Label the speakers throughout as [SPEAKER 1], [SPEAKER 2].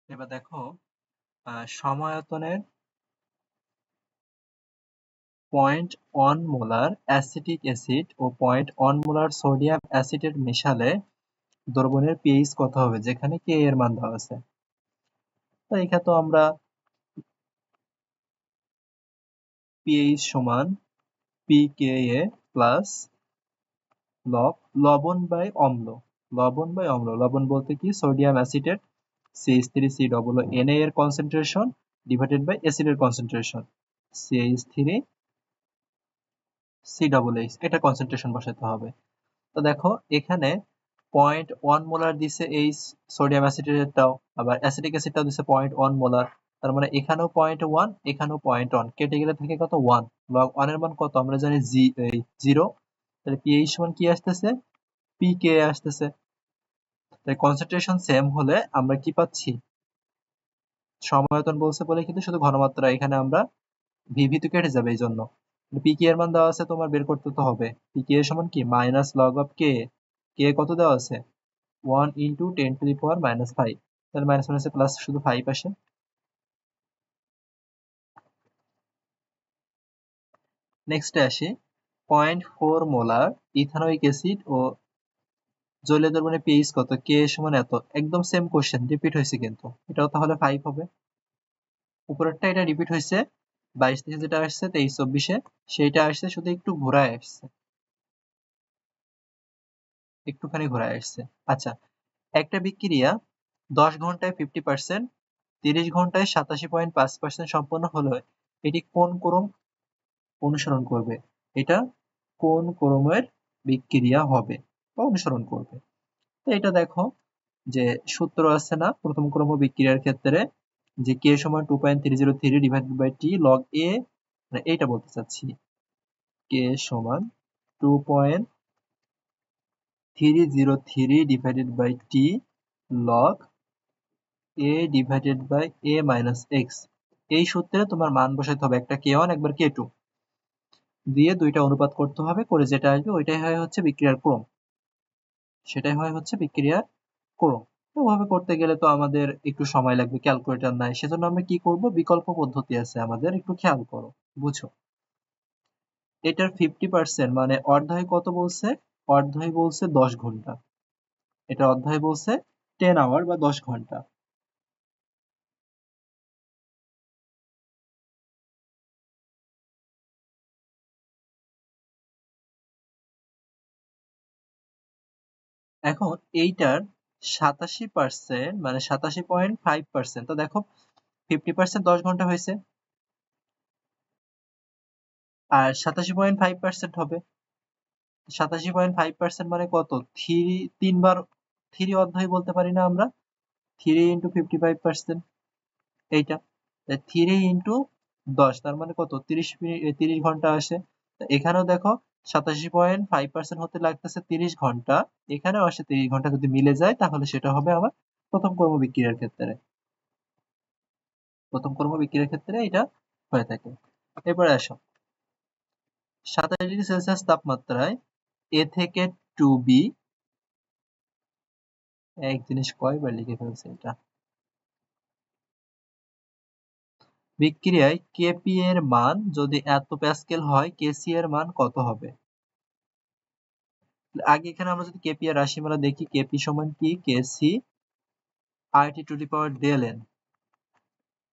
[SPEAKER 1] এবার দেখো সমায়তনের 0.1 molar acetic acid ও 0.1 molar sodium acetate মেশালে দ্রবণের পিএইচ কত হবে, যেখানে কে এর মান দেওয়া আছে। তো এখানে তো আমরা পিএইচ সমান পিকেএ প্লাস লবণ বাই অম্ল। লবণ বলতে কি সোডিয়াম অ্যাসিটেট CH3COO এর কনসেন্ট্রেশন ডিভাইডেড বাই অ্যাসিডের কনসেন্ট্রেশন CH3COH, এটা কনসেন্ট্রেশন বসাতে হবে। তো দেখো এখানে 0.1 মোলার দিছে এই সোডিয়াম অ্যাসিটেটটাও, আবার অ্যাসিটিক অ্যাসিডটাও দিছে 0.1 মোলার। তার মানে এখানেও 0.1 এখানেও 0.1, কেটে গেলে থাকে কত 1। লগ 1 এর মান কত আমরা জানি 0। তাহলে পিএইচ সমান কি আসতেছে, পিকে আসতেছে। তাই কনসেন্ট্রেশন সেম হলে আমরা কি পাচ্ছি, সমায়তন বলছে বলে কিন্তু শুধু ঘনমাত্রা, এখানে আমরা ভিভি তো কেটে যাবে, এই জন্য পিকে এর মান দেওয়া আছে, তোমার বের করতে তো হবে। পিকে এর সমান কি মাইনাস লগ অফ কে। কে কত দেওয়া আছে 1 ইন্টু 10⁻⁵। তাহলে মাইনাস মাইনাসে প্লাস শুধু 5 আসে। নেক্সটে আসি 0.4 মোলার ইথানোয়িক অ্যাসিড ও জলীয় দ্রবণের পিএইচ কত, কে সমান এত। একদম সেম কোশ্চেন রিপিট হয়েছে, কিন্তু এটাও তাহলে 5 হবে। উপরেরটা এটা রিপিট হয়েছে 22 থেকে যেটা আসছে 23-24-এ, সেইটা আসছে শুধু একটু ঘোরায় আসছে, একটুখানি ঘোরায় আসছে। আচ্ছা, একটা বিক্রিয়া 10 ঘন্টায় 50%, 30 ঘন্টায় 87.5% সম্পন্ন হলে এটি কোন ক্রম অনুসরণ করবে। এটা কোন ক্রমের বিক্রিয়া হবে বা অনুসরণ করবে। তো এটা দেখো যে সূত্র আছে না প্রথম ক্রম বিক্রিয়ার ক্ষেত্রে, যে কে সমান 2.303 divided by t log a, মানে এইটা বলতে চাচ্ছি, কে সমান 2.303 divided by t log a divided by a minus x. এই সূত্রে তোমার মান বসাতে হবে, একটা কে ওয়ান একবার কে টু দিয়ে দুইটা অনুপাত করতে হবে, করে যেটা আসবে ওইটাই হয় হচ্ছে বিক্রিয়ার ক্রম, সেটাই হয় হচ্ছে বিক্রিয়ার ক্রম। ওভাবে করতে গেলে তো আমাদের একটু সময় লাগবে, ক্যালকুলেটর নাই, সেজন্য আমরা কি করব, বিকল্প পদ্ধতি আছে আমাদের, একটু খেয়াল করো বুঝো। এটার 50% মানে অর্ধায় কত বলছে, অর্ধায় বলছে 10 ঘন্টা, এটা অর্ধায় বলছে 10 আওয়ার বা 10 ঘন্টা। এখন এইটার 87% মানে 87.5%, তো দেখো 50% 10 ঘন্টা হয়েছে, আর 87.5% হবে 87.5% মানে কত, থ্রি, তিনবার থ্রি অধ্যায় বলতে পারি না আমরা, 3 × 55%, এইটা 3 × 10, তার মানে কত 30 মিনিট, 30 ঘন্টা আসে। এখানেও দেখো 87.5% হতে লাগতেছে 30 ঘন্টা, এখানেও আসে 30 ঘন্টা, যদি মিলে যায় তাহলে সেটা হবে আমার প্রথম কর্ম বিক্রিয়ার ক্ষেত্রে, প্রথম কর্ম বিক্রিয়ার ক্ষেত্রে এটা হয়ে থাকে। এরপরে আসো 27 ডিগ্রি সেলসিয়াস তাপমাত্রায় এ থেকে টু বি, এক জিনিস কয়বার লিখে ফেলছে এটা, বিক্রিয়ায় কেপি এর মান যদি এত প্যাসকেল হয় কেসি এর মান কত হবে। আগে এখানে আমরা যদি কেপি এর রাশিমালা দেখি, কেপি সমান কি KC RT to the power del n.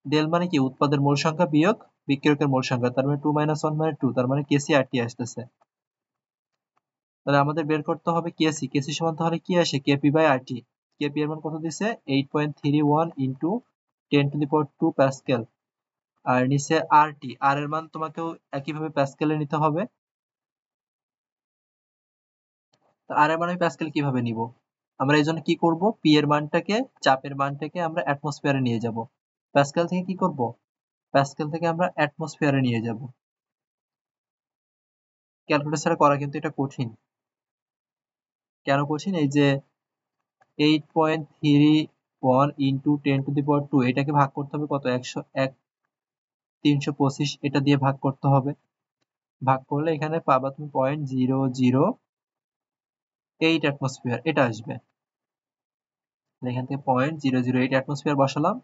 [SPEAKER 1] Del মানে কি উৎপাদের মোল সংখ্যা বিয়োগ বিক্রিয়কের মোল সংখ্যা, তার মানে 2 - 1 মানে 2, তার মানে কেসি আরটি আসতেছে। তাহলে আমাদের বের করতে হবে কেসি, কেসি সমান তাহলে কি আসে কেপি বাই আরটি। কেপি এর মান কত দিছে 8.31 ইন্টু 10⁻² প্যাসকেল, আর নিচে আরটি, আর এর মান তোমাকেও একইভাবে প্যাসকেলে নিতে হবে। আর এর মান আমি প্যাসকেল কিভাবে নিব, আমরা এই জন্য কি করব, পি এর মানটাকে, চাপের মানটাকে আমরা অ্যাটমসফিয়ারে নিয়ে যাব, প্যাসকেল থেকে কি করব, প্যাসকেল থেকে আমরা অ্যাটমসফিয়ারে নিয়ে যাব। ক্যালকুলেটর ছাড়া করা কিন্তু এটা কঠিন। কেন কঠিন, এই যে 8.31 ইন্টু 10⁻², এটাকে ভাগ করতে হবে কত, 325, এটা দিয়ে ভাগ করতে হবে। ভাগ করলে এখানে পাবা তুমি 0.008 অ্যাটমসফিয়ার, এটা আসবে। এখান থেকে 0.008 অ্যাটমসফিয়ার বসালাম,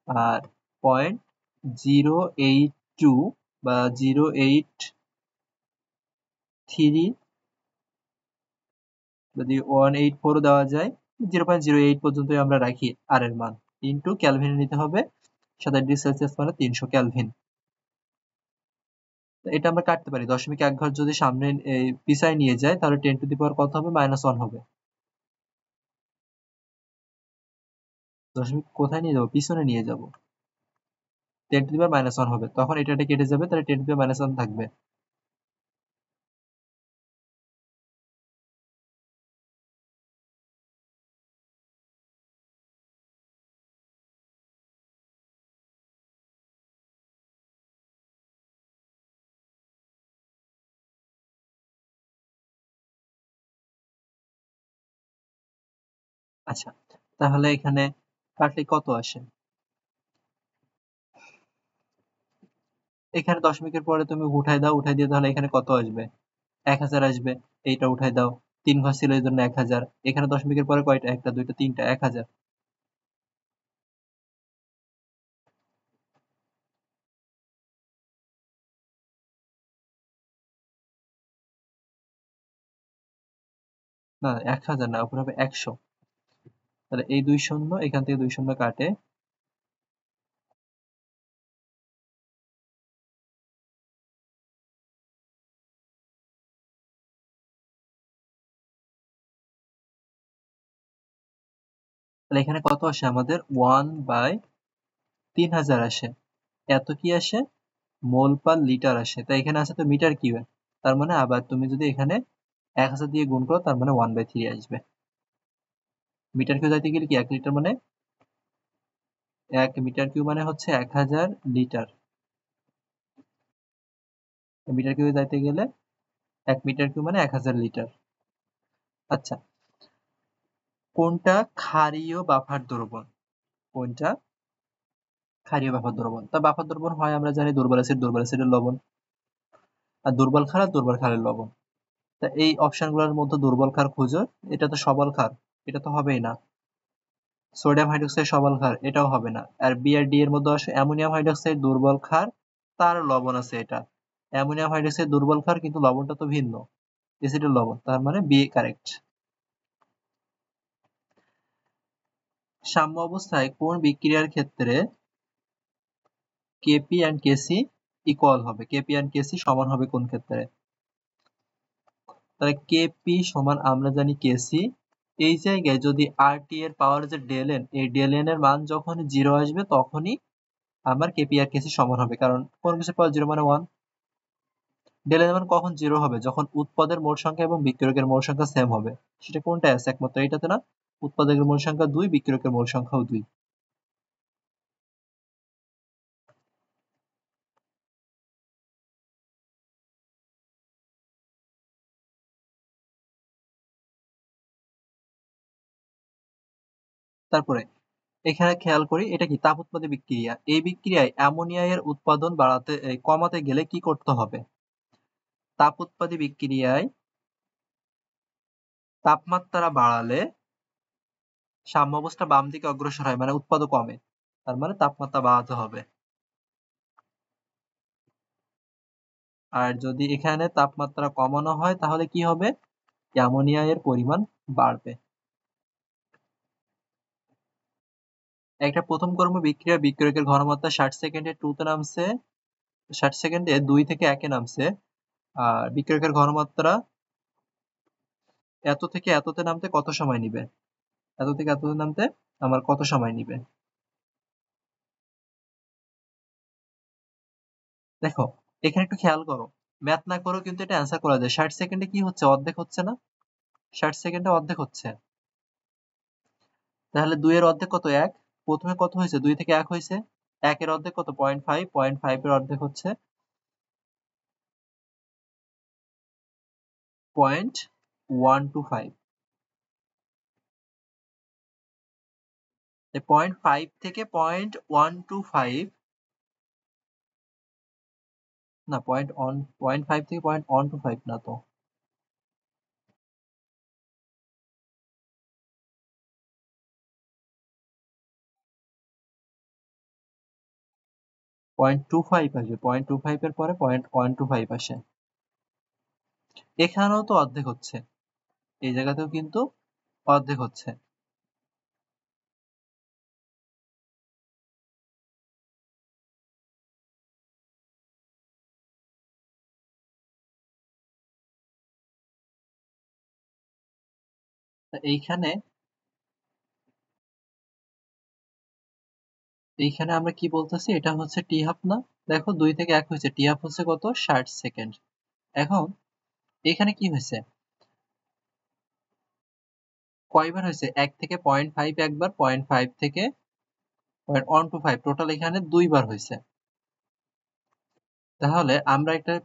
[SPEAKER 1] আর 0.082 বা 0.83 যদি 184 দেওয়া যায়, 0.08 পর্যন্তই আমরা রাখি আর এর মান, ইন্টু ক্যালভিনে নিতে হবে 27°C মানে 300 ক্যালভিন। এটা আমরা কাটতে পারি, 0.1 ঘর যদি সামনে পিছায় নিয়ে যায় তাহলে 10 টু দি পাওয়ার কত হবে, -1 হবে। দশমিক কোথায় নিয়ে যাবো, পিছনে নিয়ে যাব, 10 টু দি পাওয়ার -1 হবে, তখন এটা কেটে যাবে, তাহলে 10 টু দি পাওয়ার -1 থাকবে। আচ্ছা, তাহলে এখানে কাটলে কত আসে, এখানে দশমিকের পরে তুমি উঠাই দাও, উঠাই দিয়ে তাহলে এখানে কত আসবে, 1000 আসবে। এইটা উঠাই দাও, 3 ঘর ছিল এই জন্য 1000, এখানে দশমিকের পরে কয়টা, একটা দুইটা তিনটা, 1000। না, 1000 না, উপরে হবে 100। তাহলে এই 2 শূন্য, এখান থেকে 2 শূন্য কাটে, তাহলে এখানে কত আসে আমাদের, 1/3000 আসে। এত কি আসে, মোল পার লিটার আসে, তাই এখানে আছে তো মিটার কিউবে, তার মানে আবার তুমি যদি এখানে 1000 দিয়ে গুণ করো তার মানে 1/3 আসবে। মিটার কিউ যাইতে গেলে কি 1 লিটার মানে, 1 মিটার কিউ মানে হচ্ছে 1000 লিটার, মিটার কিউ যাইতে গেলে 1 মিটার কিউ মানে 1000 লিটার। আচ্ছা, কোনটা ক্ষারীয় বাফার দ্রবণ, কোনটা ক্ষারীয় বাফার দ্রবণ, তা বাফার দ্রবণ হয় আমরা জানি দুর্বল অ্যাসিড, দুর্বল অ্যাসিডের লবণ, আর দুর্বল ক্ষার আর দুর্বল ক্ষারের লবণ। তা এই অপশনগুলোর মধ্যে দুর্বল ক্ষার খুঁজো, এটা তো সবল ক্ষার, এটা তো হবেই না। সোডিয়াম হাইড্রোক্সাইড সবল ক্ষার, এটাও হবে না। আর বি আর ডি এর মধ্যে আসে অ্যামোনিয়াম হাইড্রোক্সাইড দুর্বল ক্ষার, তার লবণ আছে এটা। অ্যামোনিয়াম হাইড্রোক্সাইড দুর্বল ক্ষার কিন্তু লবণটা তো ভিন্ন, অ্যাসিডের লবণ, তার মানে বি কারেক্ট। সাম্য অবস্থায় কোন বিক্রিয়ার ক্ষেত্রে কেপি এন্ড কেসি ইকুয়াল হবে, কেপি এন্ড কেসি সমান হবে কোন ক্ষেত্রে, তাহলে কেপি সমান আমরা জানি কেসি, এই জায়গায় যদি আর টি এর পাওয়ার যে ডেল এন, এই ডেল এন এর মান যখন 0 আসবে তখনই আমার কেপি আর কেসি সমান হবে, কারণ কোন কিছু পাওয়ার 0 মানে 1। ডেল এন এর মান কখন 0 হবে, যখন উৎপাদের মোট সংখ্যা এবং বিক্রিয়কের মোট সংখ্যা সেম হবে। সেটা কোনটায় আছে, একমাত্র এইটাতে না, উৎপাদকের মোট সংখ্যা 2, বিক্রিয়কের মোট সংখ্যাও 2। তারপরে এখানে খেয়াল করি, এটা কি তাপ উৎপাদী বিক্রিয়া, এই বিক্রিয়ায় অ্যামোনিয়া এর উৎপাদন কমাতে গেলে কি করতে হবে, তাপ উৎপাদী বিক্রিয়ায় তাপমাত্রা বাড়ালে সাম্যাবস্থা বাম দিকে অগ্রসর হয়, মানে উৎপাদন কমে, তার মানে তাপমাত্রা বাড়াতে হবে। আর যদি এখানে তাপমাত্রা কমানো হয় তাহলে কি হবে, অ্যামোনিয়া এর পরিমাণ বাড়বে। একটা প্রথম কর্ম বিক্রিয়া বিক্রিয়কের ঘনমাত্রা 60 সেকেন্ডে 2 তে নামছে, 60 সেকেন্ডে 2 থেকে 1 এ নামছে, আর বিক্রিয়কের ঘনমাত্রা এত থেকে এততে নামতে কত সময় নিবে, এত থেকে এততে নামতে আমার কত সময় নিবে। দেখো, এখানে একটু খেয়াল করো, ম্যাথ না করেও কিন্তু এটা অ্যান্সার করা যায়। 60 সেকেন্ডে কি হচ্ছে, অর্ধেক হচ্ছে না, 60 সেকেন্ডে অর্ধেক হচ্ছে, তাহলে 2 এর অর্ধেক কত, 1, প্রথমে কত হয়েছে, 2 থেকে 1 হয়েছে, 1 এর অর্ধেক কত, 0.5, 0.5 এর অর্ধেক হচ্ছে 0.125, এই 0.5 থেকে 0.125, না 0.5 থেকে 0.125 না তো, 0.25 আসবে, 0.25 এর পরে 0.125 আসে। এখানেও তো অর্ধেক হচ্ছে, এই জায়গাতেও কিন্তু অর্ধেক হচ্ছে। এইখানে এইখানে আমরা কি বলতেছি, এটা হচ্ছে টি হাফ না? দেখো 2 থেকে 1 হয়েছে, টি হাফ হচ্ছে কত, 60 সেকেন্ড। এখন এখানে কি হয়েছে, কয়বার হয়েছে, 1 থেকে 0.5 একবার, 0.5 থেকে 0.125, টোটাল এখানে 2 বার হয়েছে। তাহলে আমরা একটা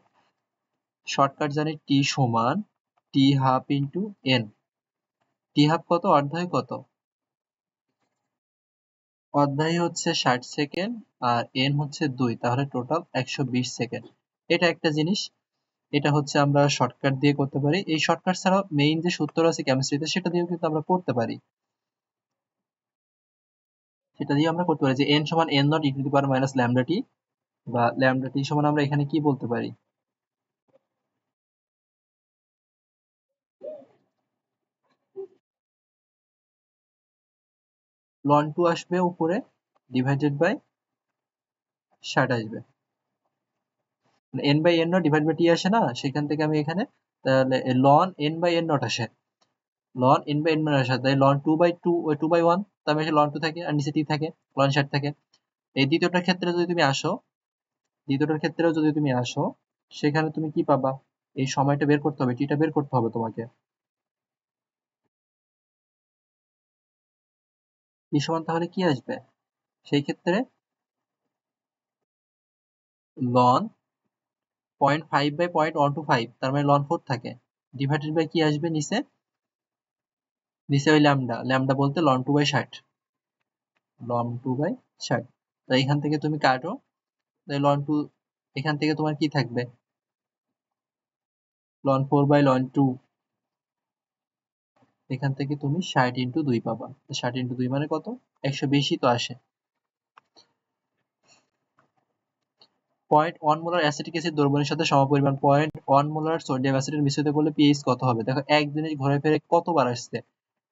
[SPEAKER 1] শর্টকাট জানি, টি সমান টি হাফ ইন্টু এন। টি হাফ কত, অর্ধায় কত, অর্ধায় হচ্ছে 60 সেকেন্ড, আর এন হচ্ছে 2, তাহলে টোটাল 120 সেকেন্ড। এটা একটা জিনিস, এটা হচ্ছে আমরা শর্টকাট দিয়ে করতে পারি। এই শর্টকাট ছাড়াও মেইন যে সূত্র আছে কেমিস্ট্রিতে, সেটা দিয়েও কিন্তু আমরা করতে পারি। সেটা দিয়ে আমরা করতে পারি যে n সমান n naught e to the power minus lambda t, বা ল্যামডা টি সমান আমরা এখানে কি বলতে পারি, লন টু আসবে উপরে, ডিভাইডেড বাই 60 আসবে, n by n naught divide by t আসে না, সেখান থেকে আমি এখানে, তাহলে ln n by n naught আসে, ln n by n naught আসে, তাই লন 2/2 2/1, তার মানে লন 2 থাকে আর নিচে টি থাকে, লন 60 থাকে। এই দ্বিতীয়টার ক্ষেত্রে যদি তুমি আসো, দ্বিতীয়টার ক্ষেত্রেও যদি তুমি আসো, সেখানে তুমি কি পাবা, এই সময়টা বের করতে হবে, টিটা বের করতে হবে তোমাকে। টি সমান তাহলে কি আসবে, সেই ক্ষেত্রে লন 0.5/0.125, তার মানে ln 4 থাকে, ডিভাইডেড বাই কি আসবে নিচে, নিচে ওই ল্যামডা, ল্যামডা বলতে ln 2/60, ln 2/60। তো এখান থেকে তুমি কাটো, তাই ln 2, এখান থেকে তোমার কি থাকবে, ln 4/ln 2, এখান থেকে তুমি 60 ইন্টু 2 পাবা, 60 ইন্টু 2 মানে কত, 120ই তো আসে। 0.1 মোলার অ্যাসিটিক অ্যাসিড দ্রবণের সাথে সমপরিমাণ 0.1 মোলার সোডিয়াম অ্যাসিডের মিশ্রিত করলে পিএইচ কত হবে। দেখো এক জিনিস ঘুরে ফিরে কতবার আসছে,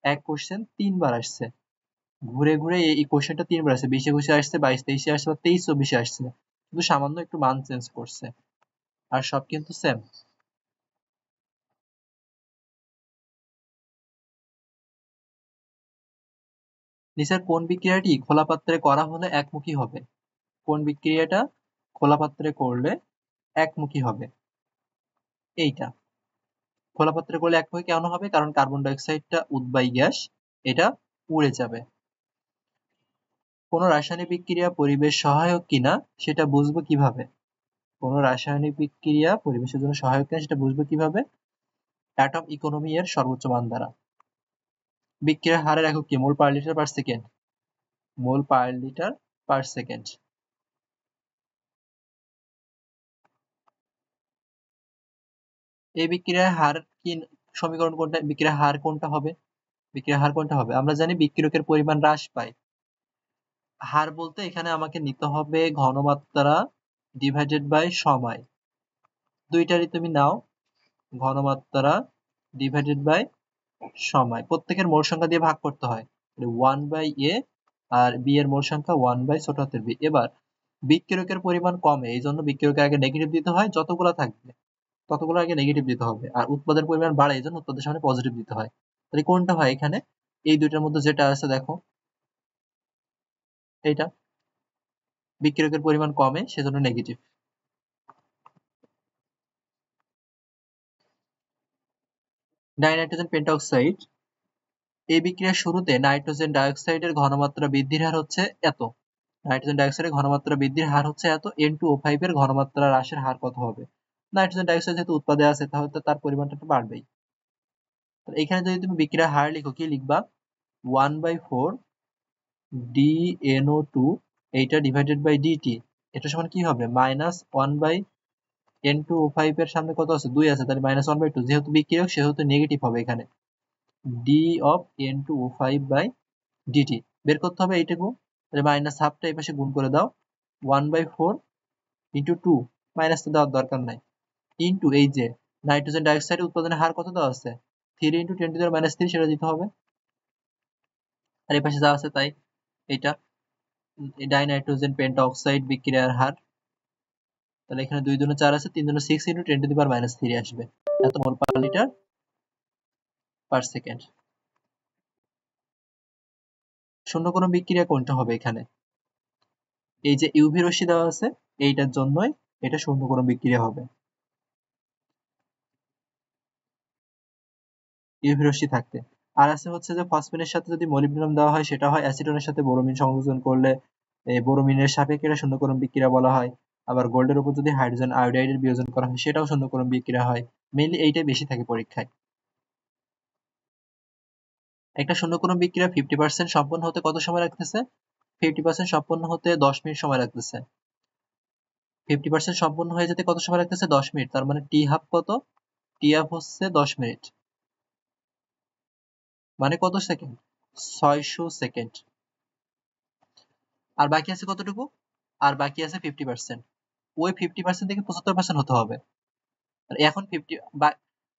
[SPEAKER 1] এক কোশ্চেন 3 বার আসছে, ঘুরে ঘুরে এই কোশ্চেনটা 3 বার আসছে, 20 21 আসছে, 22 23 আসছে, বা 23 24 আসছে, শুধু সামান্য একটু মান চেঞ্জ করছে, আর সব কিন্তু সেম। নিচের কোন বিক্রিয়াটি খোলা পাত্রে করা হলে একমুখী হবে, কোন বিক্রিয়াটা খোলা পাত্রে করলে একমুখী হবে, এইটা খোলা পাত্রে করলে একমুখী কেন হবে, কারণ কার্বন ডাই অক্সাইডটা উদ্বায়ী গ্যাস, এটা উড়ে যাবে। কোন রাসায়নিক বিক্রিয়া পরিবেশ সহায়ক কিনা সেটা বুঝবো কিভাবে, কোন রাসায়নিক বিক্রিয়া পরিবেশের জন্য সহায়ক কিনা সেটা বুঝবো কিভাবে, অ্যাটম ইকোনমি এর সর্বোচ্চ মান দ্বারা। বিক্রিয়ার হারের একক কি, মোল পার লিটার পার সেকেন্ড, মোল পার লিটার পার সেকেন্ড। এই বিক্রিয়ার হার কি, সমীকরণ কোনটা, বিক্রিয়ার হার কোনটা হবে, বিক্রিয়ার হার কোনটা হবে, আমরা জানি বিক্রিয়কের পরিমাণ হ্রাস পায়, হার বলতে এখানে আমাকে নিতে হবে ঘনমাত্রা ডিভাইডেড বাই সময়, দুইটারই তুমি নাও, ঘনমাত্রা ডিভাইডেড বাই সময়, প্রত্যেকের মোল সংখ্যা দিয়ে ভাগ করতে হয়, 1/a, আর বি এর মোল সংখ্যা 1/b। এবার বিক্রিয়কের পরিমাণ কমে, এই জন্য বিক্রিয়কের আগে নেগেটিভ দিতে হয়, যতগুলো থাকবে ততগুলো আগে নেগেটিভ দিতে হবে, আর উৎপাদের পরিমাণ বাড়ে, এই জন্য উৎপাদের সামনে পজিটিভ দিতে হয়। তাহলে কোনটা হয় এখানে, এই দুইটার মধ্যে যেটা আছে দেখো, এইটা, বিক্রিয়কের পরিমাণ কমে সেজন্য নেগেটিভ। ডাইনাইট্রোজেন পেন্টঅক্সাইড, এই বিক্রিয়ার শুরুতে নাইট্রোজেন ডাইঅক্সাইডের ঘনমাত্রা বৃদ্ধির হার হচ্ছে এত, নাইট্রোজেন ডাইঅক্সাইডের ঘনমাত্রা বৃদ্ধির হার হচ্ছে এত, N2O5 এর ঘনমাত্রা হ্রাসের হার কত হবে, নাইট্রোজেন ডাইঅক্সাইড যেহেতু উৎপাদে আছে তাহলে তো তার পরিমাণটা তো বাড়বেই। এখানে যদি তুমি বিক্রিয়ার হার লিখো, কি লিখবা, 1/4 DNO2, এইটা ডিভাইডেড বাই ডিটি, এটা সমান কি হবে, -1/N2O5 এর সামনে কত আছে, 2 আছে, তাহলে -1/2, যেহেতু বিক্রিয়ক সেহেতু নেগেটিভ হবে এখানে, D of N2O5 by dt বের করতে হবে এইটুকু, তাহলে মাইনাস হাফটা এই পাশে গুণ করে দাও, 1/4 ইন্টু 2, মাইনাস তো দেওয়ার দরকার নাই, ইন্টু এই যে নাইট্রোজেন ডাইঅক্সাইড উৎপাদনের হার কত দেওয়া আছে, 3 ইন্টু 10 টু দি মাইনাস 3, সেটা দিতে হবে। আর এই পাশে যা আছে তাই, এটা ডাইনাইট্রোজেন পেন্টাঅক্সাইড বিক্রিয়ার হার, তাহলে এখানে 2 দুগুণে 4 আছে, 3 দুগুণে 6 into 10 to the power minus 3 আসবে, এত মোল পার লিটার পার সেকেন্ড। শূন্যকোণ বিক্রিয়া কোনটা হবে এখানে, এই যে ইউভি রশ্মি দেওয়া আছে এইটার জন্যই এটা শূন্যকোণ বিক্রিয়া হবে। ইউভি রশ্মি থাকতে। আর আছে হচ্ছে যে ফসফেনের সাথে যদি মলিবডেনাম দেওয়া হয় সেটা হয় অ্যাসিটনের সাথে বোরোমিন সংযোজন করলে বোরোমিনের সাপেক্ষে এটা শূন্যকোণ বিক্রিয়া বলা হয়। আবার গোল্ডের উপর যদি হাইড্রোজেন আয়োডাইডের বিয়োজন করা হয় সেটাও শূন্যকোণ বিক্রিয়া হয়। মেইনলি এইটাই বেশি থাকে পরীক্ষায়। একটা শূন্যকোণ বিক্রিয়া 50% সম্পন্ন হতে কত সময় লাগতেছে, 50% সম্পন্ন হতে 10 মিনিট সময় লাগতেছে। 50% সম্পন্ন হয়ে যেতে কত সময় লাগতেছে, 10 মিনিট। তার মানে টি হাফ কত, টি হাফ হচ্ছে 10 মিনিট, মানে কত সেকেন্ড, 600 সেকেন্ড। আর বাকি আছে কতটুকু, আর বাকি আছে 50%। ওই 50% থেকে 75% হতে হবে। আর এখন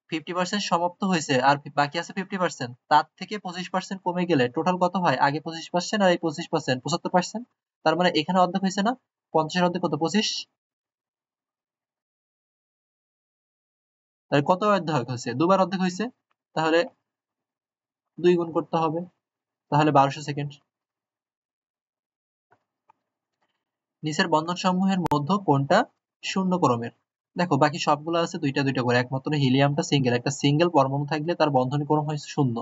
[SPEAKER 1] 50% সমাপ্ত হয়েছে আর বাকি আছে 50%, তার থেকে 25% কমে গেলে টোটাল কত হয়, আগে 25% আর এই 25% 75%। তার মানে এখানে অর্ধেক হয়েছে না, 50 এর অর্ধেক কত, 25। তাহলে কত অর্ধেক হয়েছে, দুবার অর্ধেক হয়েছে, তাহলে 2 গুণ করতে হবে, তাহলে 1200 সেকেন্ড। নিচের বন্ধন সমূহের মধ্যে কোনটা শূন্য ক্রমের, দেখো বাকি সবগুলো আছে দুইটা দুইটা করে, একমাত্র হিলিয়ামটা সিঙ্গেল, একটা সিঙ্গেল পরমাণু থাকলে তার বন্ধনী ক্রম হয়েছে শূন্য।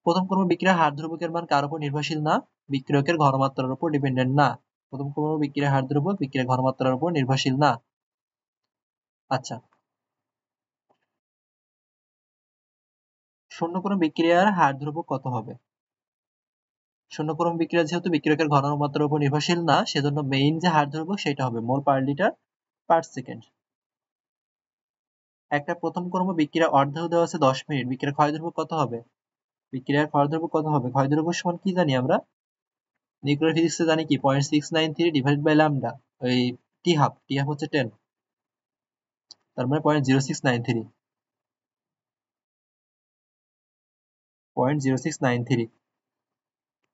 [SPEAKER 1] প্রথম ক্রম বিক্রিয়ার হার ধ্রুবকের মান কার উপর নির্ভরশীল না, বিক্রিয়কের ঘনমাত্রার উপর ডিপেন্ডেন্ট না। প্রথম ক্রম বিক্রিয়ার হার ধ্রুবক বিক্রিয়ার ঘনমাত্রার উপর নির্ভরশীল না। আচ্ছা, শূন্য ক্রম বিক্রিয়ার হার ধ্রুবক কত হবে, শূন্য ক্রম বিক্রিয়া যেহেতু বিক্রিয়কের ঘনমাত্রার উপর নির্ভরশীল না, সেজন্য মেইন যে হার ধ্রুবক সেটা হবে মোল পার লিটার পার সেকেন্ড। একটা প্রথম ক্রম বিক্রিয়া অর্ধেক দেওয়া আছে 10 মিনিট, বিক্রিয়ার ক্ষয় ধ্রুবক কত হবে, বিক্রিয়ার ক্ষয় ধ্রুবক কত হবে, ক্ষয় ধ্রুবক সমান কি জানি আমরা, নিউক্লিয়ার ফিজিক্সে জানি কি 0.693 ডিভাইডেড বাই ল্যামডা, ওই টি হাফ, টি হাফ হচ্ছে 10, তার মানে 0.0693, 0.0693,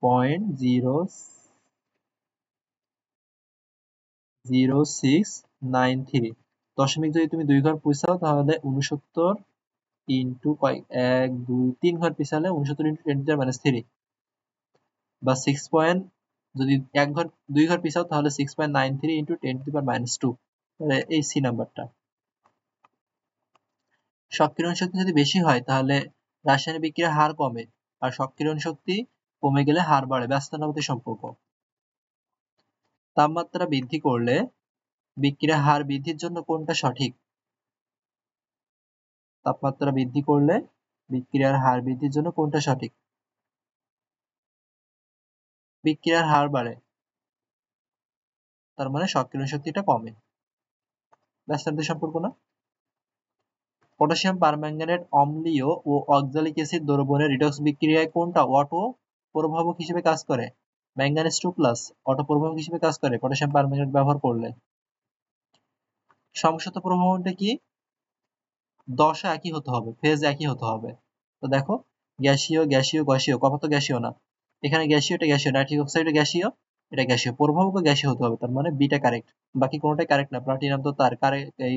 [SPEAKER 1] 0.0693। দশমিক যদি তুমি 2 ঘর পিছাও তাহলে 69 ইন্টু কয়, 1 2 3 ঘর পিছালে 69 ইন্টু 10 টু দি মাইনাস 3, বা 6 পয়েন্ট, যদি 1 ঘর 2 ঘর পিছাও তাহলে 6.93 into 10 to the power minus 2, তাহলে এই সি নাম্বারটা। সক্রিয়ণ শক্তি যদি বেশি হয় তাহলে রাসায়নিক বিক্রিয়ার হার কমে, আর সক্রিয়ণ শক্তি কমে গেলে হার বাড়ে, ব্যস্তানুপাতিক সম্পর্ক। তাপমাত্রা বৃদ্ধি করলে বিক্রিয়ার হার বৃদ্ধির জন্য কোনটা সঠিক, তাপমাত্রা বৃদ্ধি করলে বিক্রিয়ার হার বৃদ্ধির জন্য কোনটা সঠিক, বিক্রিয়ার হার বাড়ে, তার মানে সক্রিয়ণ শক্তিটা কমে, ব্যস্তানুপাতিক সম্পর্ক না। পটাশিয়াম পারম্যাঙ্গানেট অম্লীয় ও অক্সালিক অ্যাসিড দ্রবণের রিডক্স বিক্রিয়ায় কোনটা অটো প্রভাবক হিসেবে কাজ করে, ম্যাঙ্গানিজ 2 প্লাস অটো প্রভাবক হিসেবে কাজ করে পটাশিয়াম পারম্যাঙ্গানেট ব্যবহার করলে। সমসত প্রভাবনটা কি, দশা একই হতে হবে, ফেজ একই হতে হবে। তো দেখো গ্যাসীয় গ্যাসীয় গ্যাসীয়, কপার তো গ্যাসীয় না, এখানে গ্যাসীয়, এটা গ্যাসীয়, নাইট্রিক অক্সাইড গ্যাসীয়, এটা গ্যাসীয়, প্রভাবকও গ্যাসীয় হতে হবে, তার মানে বিটা কারেক্ট, বাকি কোনোটাই কারেক্ট না। প্লাটিনাম তো তার কারেক্ট, এই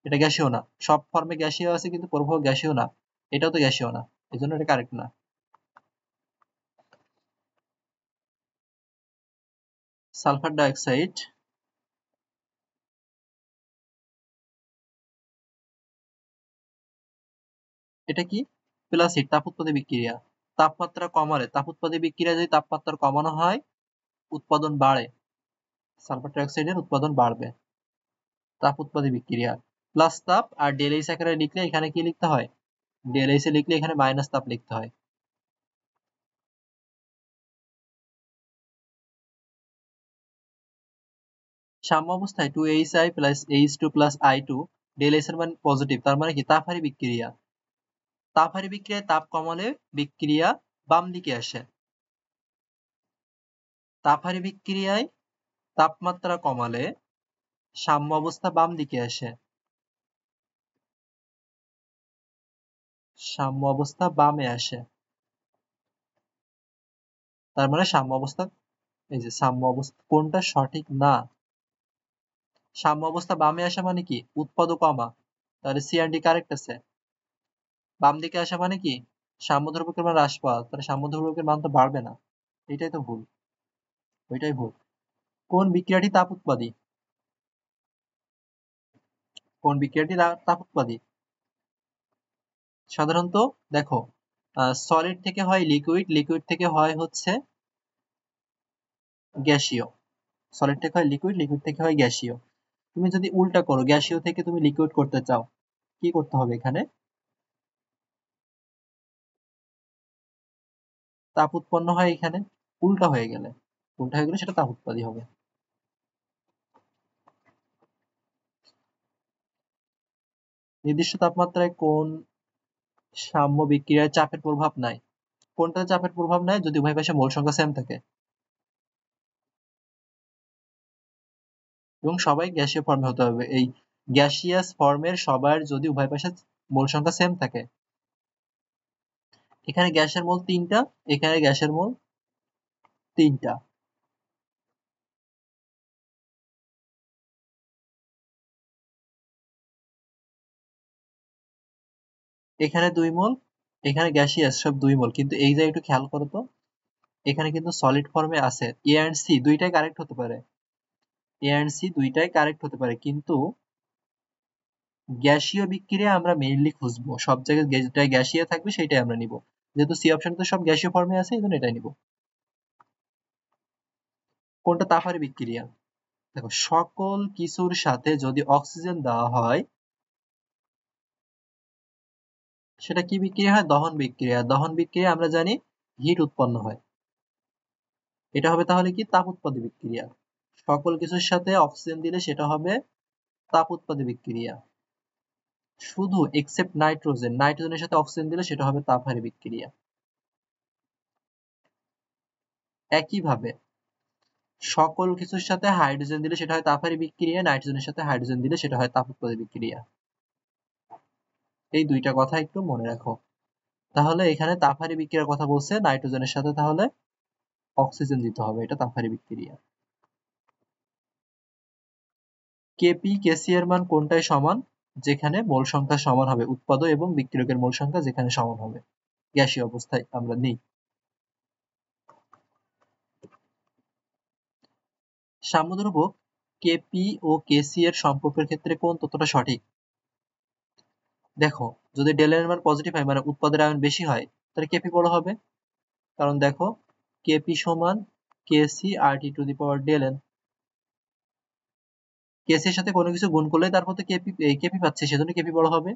[SPEAKER 1] এটা গ্যাসীয় না, সব ফর্মে গ্যাসীয় আছে কিন্তু প্রভাবক গ্যাসীয় না, এটাও তো গ্যাসীয় না, এই জন্য এটা কারেক্ট না। সালফার ডাইঅক্সাইড এটা কি, প্লাস হিট তাপ উৎপাদী বিক্রিয়া, তাপমাত্রা কমালে তাপ উৎপাদী বিক্রিয়া যদি তাপমাত্রা কমানো হয় উৎপাদন বাড়ে, সালফার ডাইঅক্সাইডের উৎপাদন বাড়বে, তাপ উৎপাদী বিক্রিয়া। প্লাস তাপ, আর ডেলএইচ আকারে লিখলে এখানে কি লিখতে হয়, ডেলএইচ এ লিখলে এখানে মাইনাস তাপ লিখতে হয়। সাম্য অবস্থায় 2Hi plus H2 plus I2, ডেলএইচ এর মান পজিটিভ, তার মানে কি তাপহারী বিক্রিয়া, তাপহারী বিক্রিয়ায় তাপ কমালে বিক্রিয়া বাম দিকে আসে, তাপহারী বিক্রিয়ায় তাপমাত্রা কমালে সাম্য অবস্থা বাম দিকে আসে, সাম্য অবস্থা বামে আসে। তার মানে সাম্য অবস্থা, এই যে সাম্য অবস্থা কোনটা সঠিক না, সাম্য অবস্থা বামে আসা মানে কি উৎপাদও কমা, তাহলে সি এন্ড ডি কারেক্ট আছে। বাম দিকে আসা মানে কি সাম্য ধ্রুবকের মান হ্রাস পাওয়া, তাহলে সাম্য ধ্রুবকের মান তো বাড়বে না, এটাই তো ভুল, ওইটাই ভুল। কোন বিক্রিয়াটি তাপ উৎপাদী, কোন বিক্রিয়াটি তাপ উৎপাদী? সাধারণত দেখো, সলিড থেকে হয় লিকুইড, লিকুইড থেকে হয় হচ্ছে গ্যাসীয়, সলিড থেকে হয় লিকুইড, লিকুইড থেকে হয় গ্যাসীয়। তুমি যদি উল্টা করো, গ্যাসীয় থেকে তুমি লিকুইড করতে চাও, কি করতে হবে এখানে? তাপ উৎপন্ন হয় এখানে, উল্টা হয়ে গেলে, উল্টা হয়ে গেলে সেটা তাপ উৎপাদী হবে। নির্দিষ্ট তাপমাত্রায় কোন সাম্য বিক্রিয়ায় চাপের প্রভাব নাই? কোনটাতে চাপের প্রভাব নাই? যদি উভয় পাশে মোল সংখ্যা সেম থাকে এবং সবাই গ্যাসীয় ফর্মে হতে হবে। এই গ্যাসিয়াস ফর্মের সবার যদি উভয় পাশে মোল সংখ্যা সেম থাকে, এখানে গ্যাসের মোল 3টা, এখানে গ্যাসের মোল 3টা, এখানে 2 মোল, এখানে গ্যাসিয়াস সব 2 মোল, কিন্তু এই যে একটু খেয়াল করো তো, এখানে কিন্তু সলিড ফর্মে আছে। এ এন্ড সি দুইটাই কারেক্ট হতে পারে, এ এন্ড সি দুইটাই কারেক্ট হতে পারে, কিন্তু গ্যাসীয় বিক্রিয়া আমরা মেইনলি খুঁজবো, সব জায়গায় যেটাই গ্যাসীয় থাকবে সেটাই আমরা নিব। যেহেতু সি অপশন তো সব গ্যাসীয় ফর্মে আছে, এই জন্য এটাই নিব। কোনটা তাপহারী বিক্রিয়া? দেখো, সকল কিছুর সাথে যদি অক্সিজেন দেওয়া হয় সেটা কি বিক্রিয়া হয়? দহন বিক্রিয়া। দহন বিক্রিয়া আমরা জানি হিট উৎপন্ন হয়, এটা হবে তাহলে কি তাপ উৎপাদী বিক্রিয়া। সকল কিছুর সাথে অক্সিজেন দিলে সেটা হবে তাপ উৎপাদী বিক্রিয়া। শুধু এক্সেপ্ট নাইট্রোজেন, নাইট্রোজেনের সাথে অক্সিজেন দিলে সেটা হবে তাপহারী বিক্রিয়া। একইভাবে সকল কিছুর সাথে হাইড্রোজেন দিলে সেটা হয় তাপহারী বিক্রিয়া, নাইট্রোজেনের সাথে হাইড্রোজেন দিলে সেটা হয় তাপ উৎপাদী বিক্রিয়া। এই দুইটা কথা একটু মনে রাখো। তাহলে এখানে তাপহারী বিক্রিয়ার কথা বলছে, নাইট্রোজেনের সাথে তাহলে অক্সিজেন দিতে হবে, এটা তাপহারী বিক্রিয়া। কেপি কেসি এর মান কোনটায় সমান? যেখানে মোল সংখ্যা সমান হবে, উৎপাদক এবং বিক্রিয়কের মোল সংখ্যা যেখানে সমান হবে, গ্যাসীয় অবস্থায় আমরা নিই। সাম্যধ্রুবক কেপি ও কেসি এর সম্পর্কের ক্ষেত্রে কোন তথ্যটা সঠিক? দেখো, যদি ডেল এর মান পজিটিভ হয় মানে উৎপাদের আয়ন বেশি হয়, তাহলে কেপি বড় হবে। কারণ দেখো, কেপি সমান KC R T to the power del n, KC এর সাথে কোনো কিছু গুণ করলে তারপর তো কেপি কেপি পাচ্ছে, সেজন্য কেপি বড় হবে।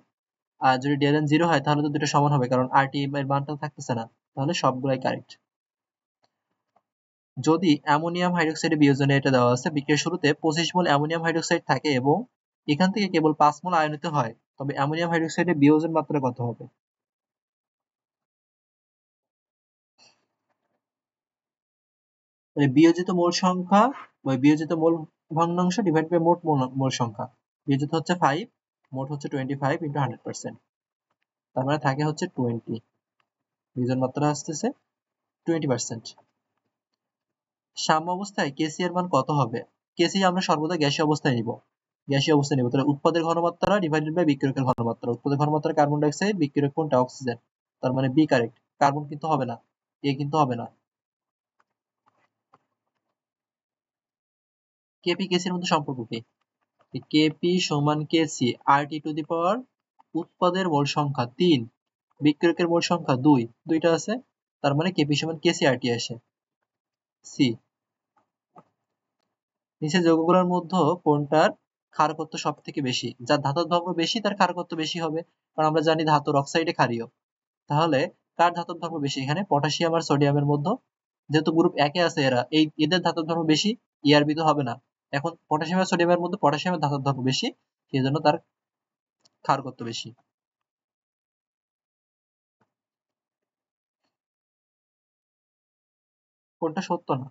[SPEAKER 1] আর যদি ডেল এন 0 হয় তাহলে তো দুটো সমান হবে, কারণ আর টি এর মানটা থাকতেছে না, তাহলে সবগুলাই কারেক্ট। যদি অ্যামোনিয়াম হাইড্রোক্সাইডের বিয়োজনে, এটা দেওয়া আছে, বিক্রিয়ার শুরুতে 25 মোল অ্যামোনিয়াম হাইড্রোক্সাইড থাকে এবং এখান থেকে কেবল 5 মোল আয়নিত হয়, তবে অ্যামোনিয়াম হাইড্রোক্সাইডের বিয়োজন মাত্রা কত হবে? বিয়োজিত মোল সংখ্যা, বিয়োজিত মোল ভগ্নাংশ ডিভাইড বাই মোট মোল সংখ্যা। বিয়োজিত হচ্ছে 5, মোট হচ্ছে 25 ইন্টু 100%, তার মানে থাকে হচ্ছে 20, বিয়োজন মাত্রা আসতেছে 20%। সাম্য অবস্থায় কেসি এর মান কত হবে? কেসি আমরা সর্বদা গ্যাসীয় অবস্থায় নিব, গ্যাসীয় অবস্থায় নিব, তাহলে উৎপাদের ঘনমাত্রা ডিভাইডেড বাই বিক্রিয়কের ঘনমাত্রা। উৎপাদের ঘনমাত্রা কার্বন ডাই অক্সাইড, বিক্রিয়ক কোনটা? অক্সিজেন, তার মানে বি কারেক্ট। কার্বন কিন্তু হবে না, এ কিন্তু হবে না। কেপি কেসি এর মধ্যে সম্পর্ক কি? কেপি সমান KC, R T to the পাওয়ার উৎপাদের মোল সংখ্যা 3, বিক্রিয়কের মোল সংখ্যা 2, দুইটা আছে, তার মানে কেপি সমান কেসি আর টি আসে, সি। নিচে যৌগগুলোর মধ্যে কোনটার ক্ষারকত্ব সব থেকে বেশি? যার ধাতব ধর্ম বেশি তার ক্ষারকত্ব বেশি হবে, কারণ আমরা জানি ধাতুর অক্সাইডে ক্ষারীয়। তাহলে কার ধাতব ধর্ম বেশি? এখানে পটাশিয়াম আর সোডিয়ামের মধ্যে, যেহেতু গ্রুপ একে আছে এরা, এদের ধাতব ধর্ম বেশি, ইআরবি তো হবে না। এখন পটাশিয়াম আর সোডিয়ামের মধ্যে পটাশিয়ামের ধাতব ধর্ম বেশি, সেই জন্য তার ক্ষারকত্ব বেশি। কোনটা সত্য না?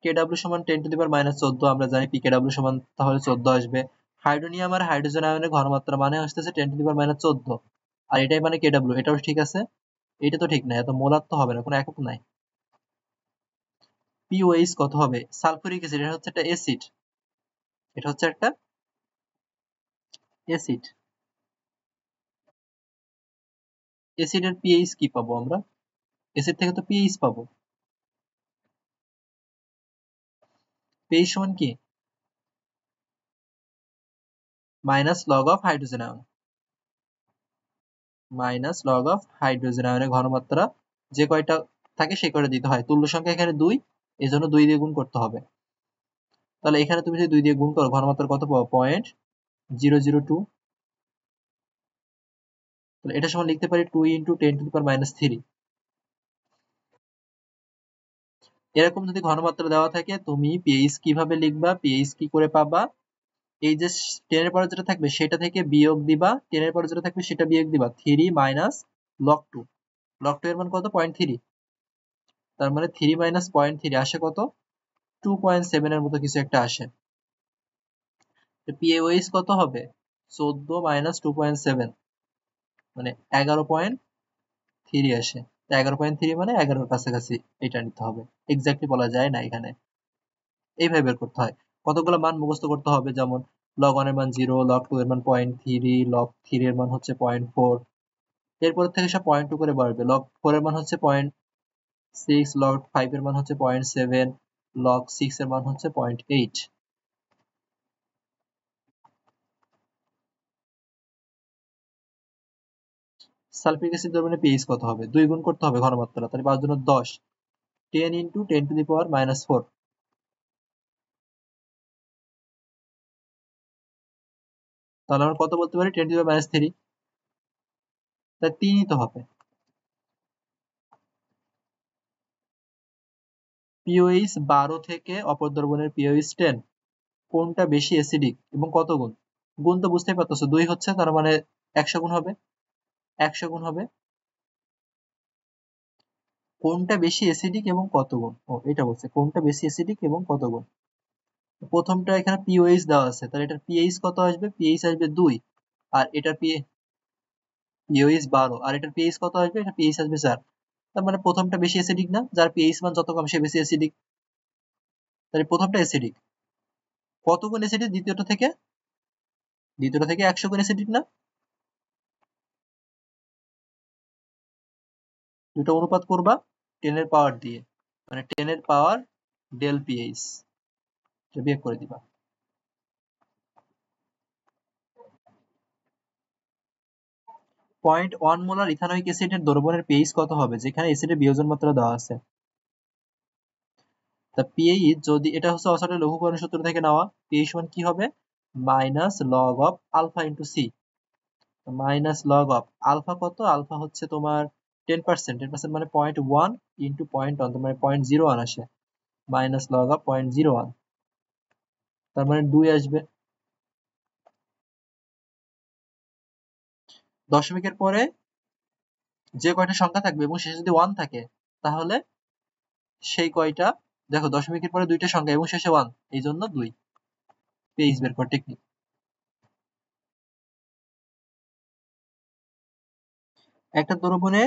[SPEAKER 1] কেডব্লিউ সমান 10⁻14, আমরা জানি পিকেডব্লিউ সমান তাহলে 14 আসবে। হাইড্রোনিয়াম আর হাইড্রোজেন আয়নের ঘনমাত্রা মানে আসতেছে 10⁻14, আর এটাই মানে কেডব্লিউ, এটাও ঠিক আছে। এটা তো ঠিক না, এত মোলার তো হবে না, কোনো একক নাই। পিওএইচ কত হবে? সালফিউরিক অ্যাসিড, এটা হচ্ছে একটা অ্যাসিড, এটা হচ্ছে একটা অ্যাসিড। অ্যাসিডের পিএইচ কি পাবো আমরা? অ্যাসিড থেকে তো পিএইচ পাবো। পিএইচ সমান কি? Minus log of hydrogen ion, minus log of hydrogen আয়নের ঘনমাত্রা যে কয়টা থাকে সেই কয়টা দিতে হয়। তুল্য সংখ্যা এখানে 2, এই জন্য 2 দিয়ে গুণ করতে হবে। তাহলে এখানে তুমি যদি 2 দিয়ে গুণ করো ঘনমাত্রা কত পাবো? 0.002। তাহলে এটা সমান লিখতে পারি 2 × 10⁻³ এরকম যদি ঘনমাত্রা দেওয়া থাকে তুমি পিএইচ কিভাবে লিখবা, পিএইচ কি করে পাবা? এই যে 10 এর পরে যেটা থাকবে সেটা থেকে বিয়োগ দিবা, 10 এর পরে যেটা থাকবে সেটা বিয়োগ দিবা, 3 মাইনাস লগ 2। লগ 2 এর মান কত? 0.3। তার মানে 3 মাইনাস 0.3 আসে কত? 2.7 এর মতো কিছু একটা আসে। পিএইচ কত হবে? 14 মাইনাস 2.7 মানে 11.3 আসে। 11.3 মানে 11-এর কাছাকাছি, এটা নিতে হবে। এক্স্যাক্টলি বলা যায় না এখানে, এইভাবে বের করতে হয়। কতগুলো মান মুখস্থ করতে হবে, যেমন লগ 1 এর মান 0, লগ 2 এর মান 0.3, লগ 3 এর মান হচ্ছে 0.4, এরপর থেকে সব 0.2 করে বাড়বে। লগ 4 এর মান হচ্ছে 0.6, লগ 5 এর মান হচ্ছে 0.7, লগ 6 এর মান হচ্ছে 0.8। সালফিউরিক অ্যাসিড দ্রবণের পিএইচ কত হবে? 2 গুণ করতে হবে ঘনমাত্রা, তাহলে 5 × 10, 10 × 10⁻⁴। তাহলে আমরা কত বলতে পারি? 10⁻³ তাই 3ই তো হবে। পিওএইচ 12 থেকে অপর দ্রবণের পিওএইচ 10, কোনটা বেশি অ্যাসিডিক এবং কত গুণ? গুণ তো বুঝতেই পারতেছো, 2 হচ্ছে তার মানে 100 গুণ হবে, 100 গুণ হবে। কোনটা বেশি অ্যাসিডিক এবং কত গুণ? ও এটা বলছে কোনটা বেশি অ্যাসিডিক এবং কত গুণ। প্রথমটা এখানে পিওএইচ দেওয়া আছে, তাহলে এটার পিএইচ কত আসবে? পিএইচ আসবে 2, আর এটার পিওএইচ 12, আর এটার পিএইচ কত আসবে? এটা পিএইচ আসবে 4। তার মানে প্রথমটা বেশি অ্যাসিডিক না? যার পিএইচ মান যত কম সে বেশি অ্যাসিডিক, তাহলে প্রথমটা অ্যাসিডিক। কত গুণ অ্যাসিডিক দ্বিতীয়টা থেকে? দ্বিতীয়টা থেকে 100 গুণ অ্যাসিডিক না? দুটো অনুপাত করবা 10 এর পাওয়ার দিয়ে, মানে 10 এর পাওয়ার ডেল পিএইচ, বিয়োগ করে দিবা। 0.1 মোলার ইথানোয়িক অ্যাসিডের দ্রবণের পিএইচ কত হবে যেখানে অ্যাসিডের বিয়োজন মাত্রা দেওয়া আছে? তা পিএইচ যদি এটা হচ্ছে অসাটের লঘুকরণ সূত্র থেকে নেওয়া, পিএইচ সমান কি হবে? Minus log of alpha into c. Minus log of alpha কত? আলফা হচ্ছে তোমার 10%, 10% মানে 0.1 ইন্টু 0.1, তোমার 0.01 আসে, মাইনাস লগ অফ 0.01, তার মানে 2 আসবে। দশমিকের পরে যে কয়টা সংখ্যা থাকবে এবং শেষে যদি 1 থাকে তাহলে সেই কয়টা, দেখো দশমিকের পরে 2টা সংখ্যা এবং শেষে 1, এই জন্য 2। পিএইচ বের করার টেকনিক। একটা দ্রবণে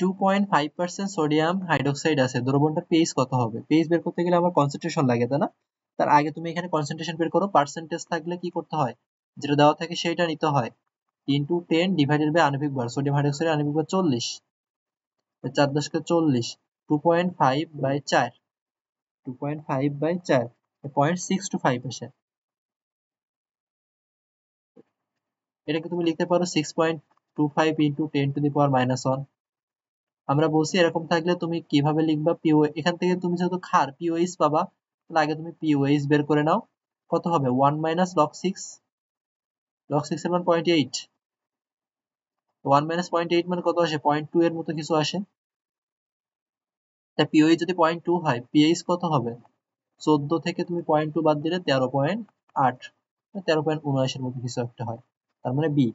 [SPEAKER 1] 2.5% সোডিয়াম হাইড্রোক্সাইড আছে, দ্রবণটার পিএইচ কত হবে? পিএইচ বের করতে গেলে আমার কনসেন্ট্রেশন লাগে, তাই না? তার আগে তুমি এখানে কনসেন্ট্রেশন বের করো। পার্সেন্টেজ থাকলে কি করতে হয়? যেটা দেওয়া থাকে সেটা নিতে হয়, ইন্টু 10 ডিভাইডেড বাই আণবিক ভর। সোডিয়াম হাইড্রোক্সাইডের আণবিক ভর 40, 4 দশকে 40, 2.5/4, 2.5/4, 0.625 আসে। এটাকে তুমি লিখতে পারো 6.25 ইন্টু 10⁻⁻1। আমরা বলছি এরকম থাকলে তুমি কিভাবে লিখবা? পিও, এখান থেকে তুমি যেহেতু ক্ষার পিওএইচ পাবা, তাহলে আগে তুমি পিওএইচ বের করে নাও। কত হবে? 1 মাইনাস লগ 6, লগ 6 এর মান 0.8, 1 মাইনাস 0.8 মানে কত আসে? 0.2 এর মতো কিছু আসে। তা পিওএইচ যদি 0.2 হয়, পিএইচ কত হবে? 14 থেকে তুমি 0.2 বাদ দিলে 13.8, 13.79 এর মতো কিছু একটা হয়, তার মানে বি।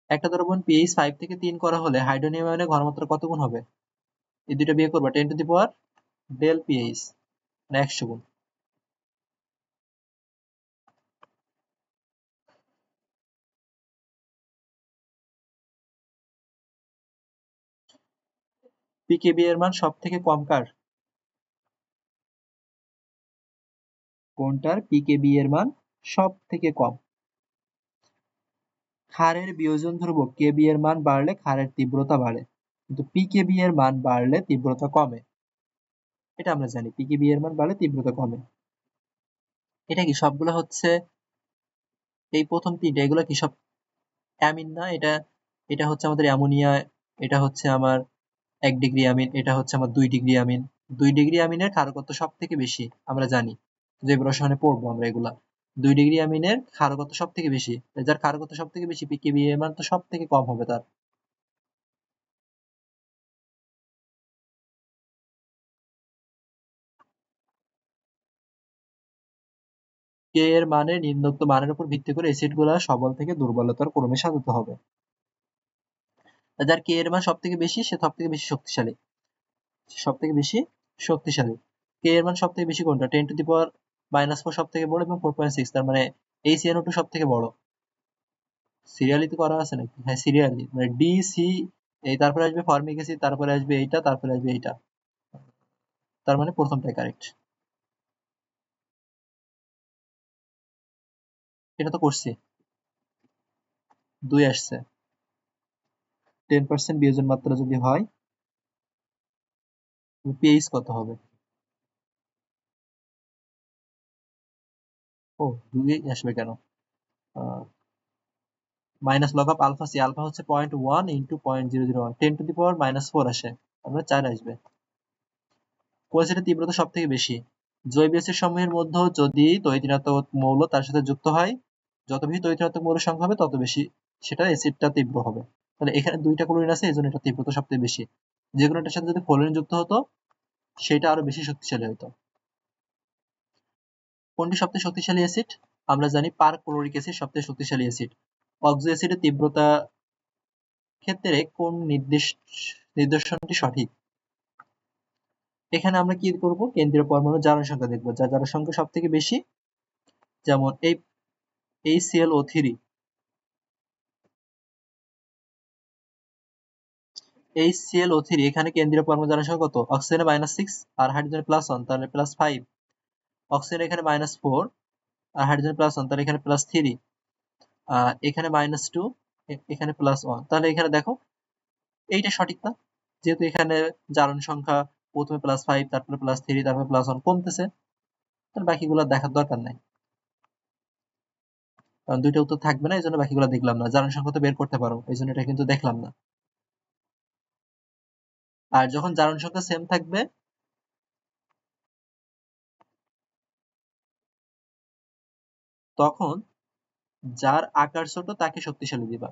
[SPEAKER 1] একটা দ্রবণ পিএইচ 5 থেকে 3 করা হলে হাইড্রোনিয়াম আয়নের ঘনমাত্রা কত গুণ হবে? এই দুইটা বিয়োগ করবা 10 to the power del pH, মানে 100 গুণ। পিকেবি এর মান সব থেকে কম কার? কোনটার পিকেবি এর মান সব থেকে কম? ক্ষারের বিয়োজন ধ্রুবক কেবি এর মান বাড়লে ক্ষারের তীব্রতা বাড়ে, কিন্তু পিকেবি এর মান বাড়লে তীব্রতা কমে। এটা আমরা জানি, পিকেবি এর মান বাড়লে তীব্রতা কমে। এটা কি সবগুলো হচ্ছে এই প্রথম তিনটা, এগুলো কি সব অ্যামিন না? এটা এটা হচ্ছে আমাদের অ্যামোনিয়া, এটা হচ্ছে আমার 1 ডিগ্রি অ্যামিন, এটা হচ্ছে আমার 2 ডিগ্রি অ্যামিন। 2 ডিগ্রি অ্যামিনের ক্ষারকত্ব সব থেকে বেশি আমরা জানি, জৈব রসায়নে পড়বো আমরা এগুলা। 2 ডিগ্রি অ্যামিনের ক্ষারকত্ব সব থেকে বেশি, যার ক্ষারকত্ব সব থেকে বেশি পিকেবি এর মান তো সব থেকে কম হবে তার। কে এর মানের নিম্নোক্ত মানের উপর ভিত্তি করে অ্যাসিড গুলা সবল থেকে দুর্বলতার ক্রমে সাজাতে হবে। যার কে এর মান সব থেকে বেশি সে সব থেকে বেশি শক্তিশালী, সব থেকে বেশি শক্তিশালী। কে এর মান সব থেকে বেশি কোনটা? 10 টু দি পাওয়ার -4 সব থেকে বড় এবং 4.6, তার মানে এই CnO2 সব থেকে বড়। সিরিয়ালি তো করা আছে নাকি? হ্যাঁ সিরিয়ালি, মানে ডি সি, এই তারপরে আসবে ফর্মিক অ্যাসিড, তারপরে আসবে এইটা, তারপরে আসবে এইটা, তার মানে প্রথমটাই কারেক্ট। এটা তো করছি, 2 আসছে। 10% বিয়োজন মাত্রা যদি হয় পিএইচ কত হবে? ও 2 আসবে কেন? Minus log of alpha c, alpha হচ্ছে 0.1 ইন্টু 0.001, 10 টু দি পাওয়ার -4 আসে, আমরা 4 আসবে। কোন অ্যাসিডের তীব্রতা সব থেকে বেশি? জৈব অ্যাসিড সমূহের মধ্যে যদি তড়িৎ-ঋণাত্মক মৌল তার সাথে যুক্ত হয়, যত বেশি তড়িৎ-ঋণাত্মক মৌলের সংখ্যা হবে তত বেশি সেটা অ্যাসিডটা তীব্র হবে। তাহলে এখানে 2টা ক্লোরিন আছে, এই জন্য এটা তীব্রতা সবথেকে বেশি। যে কোনো একটার সাথে যদি ফ্লোরিন যুক্ত হতো সেটা আরো বেশি শক্তিশালী হতো। কোনটি সবচেয়ে শক্তিশালী অ্যাসিড? আমরা জানি পারক্লোরিক অ্যাসিড সবচেয়ে শক্তিশালী অ্যাসিড। অক্সো অ্যাসিডের তীব্রতা ক্ষেত্রে কোন নিদর্শনটি সঠিক? এখানে আমরা কি করব? কেন্দ্রীয় পরমাণুর জারণ সংখ্যা দেখব, যার জারণ সংখ্যা সব থেকে বেশি। যেমন এই HClO3, HClO3 এখানে কেন্দ্রীয় পরমাণু জারণ সংখ্যা কত? অক্সিজেনে -6 আর হাইড্রোজেনে +1, তাহলে +5। অক্সিজেন এখানে -4 আর হাইড্রোজেন +1, তাহলে এখানে +3। এখানে -2, এখানে +1, তাহলে এখানে দেখো এইটা সঠিক না? যেহেতু এখানে জারণ সংখ্যা প্রথমে +5, তারপরে +3, তারপরে +1 কমতেছে, তাহলে বাকিগুলো দেখার দরকার নাই, কারণ 2টা উত্তর থাকবে না, এই জন্য বাকিগুলো দেখলাম না। জারণ সংখ্যা তো বের করতে পারো, এই জন্য এটা কিন্তু দেখলাম না। আর যখন জারণ সংখ্যা সেম থাকবে তখন যার আকার ছোট তাকে শক্তিশালী দিবা।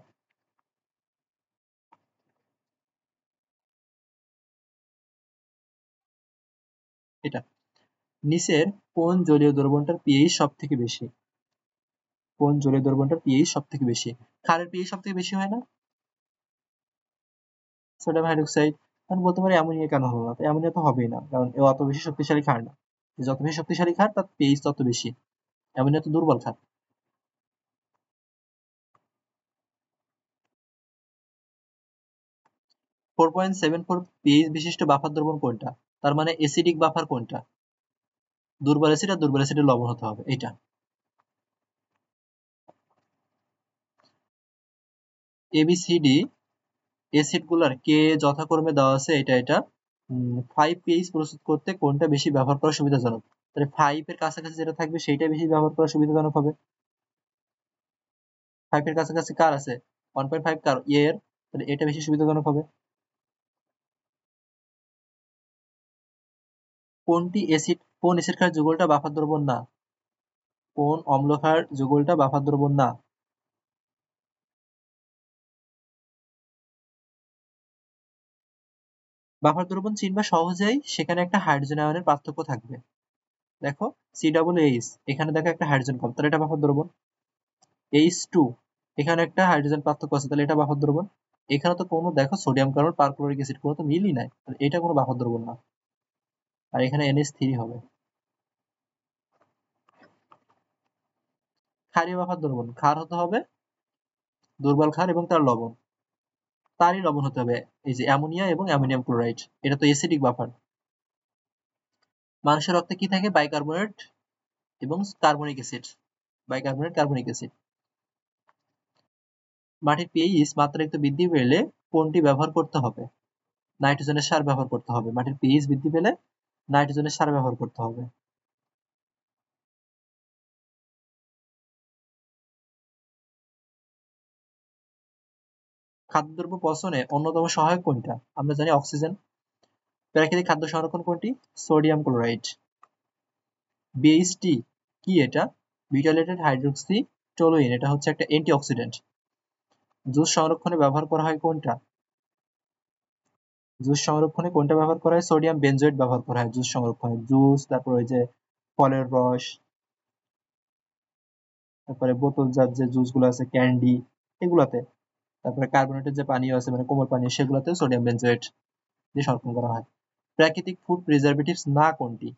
[SPEAKER 1] এটা নিচের কোন জলীয় দ্রবণটার পিএইচ সব থেকে বেশি? কোন জলীয় দ্রবণটার পিএইচ সব থেকে বেশি? ক্ষারের পিএইচ সব থেকে বেশি হয় না? Sodium hydroxide. আমি বলতে পারি অ্যামোনিয়া কেন হলো না? অ্যামোনিয়া তো হবেই না, কারণ ও অত বেশি শক্তিশালী ক্ষার না। যত বেশি শক্তিশালী ক্ষার তার পিএইচ তত বেশি। অ্যামোনিয়া তো দুর্বল ক্ষার। 4.74 পিএইচ বিশিষ্ট বাফার দ্রবণ কোনটা? তার মানে অ্যাসিডিক বাফার কোনটা? দুর্বল অ্যাসিড আর দুর্বল অ্যাসিডের লবণ হতে হবে, এটা। এবিসিডি অ্যাসিড গুলার কে যথাক্রমে দেওয়া আছে, এটা 5 পিএইচ প্রস্তুত করতে কোনটা বেশি ব্যবহার করা সুবিধাজনক? তাহলে 5 এর কাছাকাছি যেটা থাকবে সেইটা বেশি ব্যবহার করা সুবিধাজনক হবে। 5 এর কাছাকাছি কার আছে? 1.5 কার এর, তাহলে এটা বেশি সুবিধাজনক হবে। কোন অ্যাসিড ক্ষার যুগলটা বাফার দ্রবণ না? কোন অম্ল ক্ষার যুগলটা বাফার দ্রবণ না? বাফার দ্রবণ চিনবা সহজেই, সেখানে একটা হাইড্রোজেন আয়নের পার্থক্য থাকবে। দেখো COOH, এখানে দেখো একটা হাইড্রোজেন কম, তাহলে এটা বাফার দ্রবণ। H2, এখানে একটা হাইড্রোজেন পার্থক্য আছে, তাহলে এটা বাফার দ্রবণ। এখানে তো কোনো দেখো সোডিয়াম কার্বন পারক্লোরিক অ্যাসিড কোনো তো মিলই নাই, এটা কোনো বাফার দ্রবণ না। আর এখানে NH3 হবে ক্ষারীয় বাফার দ্রবণ। ক্ষার হতে হবে দুর্বল ক্ষার এবং তার লবণ, তারই লবণ হতে হবে এই যে অ্যামোনিয়া এবং অ্যামোনিয়াম ক্লোরাইড, এটা তো অ্যাসিডিক বাফার। মানুষের রক্তে কি থাকে? বাইকার্বনেট এবং carbonic acid, bicarbonate carbonic acid. মাটির পিএইচ মাত্রাতিরিক্ত বৃদ্ধি পেলে কোনটি ব্যবহার করতে হবে? নাইট্রোজেনের সার ব্যবহার করতে হবে। মাটির পিএইচ বৃদ্ধি পেলে নাইট্রোজেনের সার ব্যবহার করতে হবে। খাদ্যদ্রব্য পচনে অন্যতম সহায়ক কোনটা? আমরা জানি অক্সিজেন। প্রাকৃতিক খাদ্য সংরক্ষণ কোনটি? Sodium chloride. বিএইচটি কি এটা? বিউটাইলেটেড হাইড্রোক্সি টলুইন, এটা হচ্ছে একটা অ্যান্টিঅক্সিডেন্ট। জুস সংরক্ষণে ব্যবহার করা হয় কোনটা? জুস সংরক্ষণে কোনটা ব্যবহার করা হয়? সোডিয়াম বেনজোয়েট ব্যবহার করা হয় জুস সংরক্ষণে। জুস, তারপর ওই যে ফলের রস, তারপরে বোতলজাত যে জুস গুলো আছে, ক্যান্ডি, এগুলাতে, তারপরে কার্বনেটেড যে পানীয় আছে মানে কোমল পানীয়, সেগুলোতেও সোডিয়াম বেনজোয়েট দিয়ে সংরক্ষণ করা হয়। প্রাকৃতিক ফুড প্রিজারভেটিভস না কোনটি?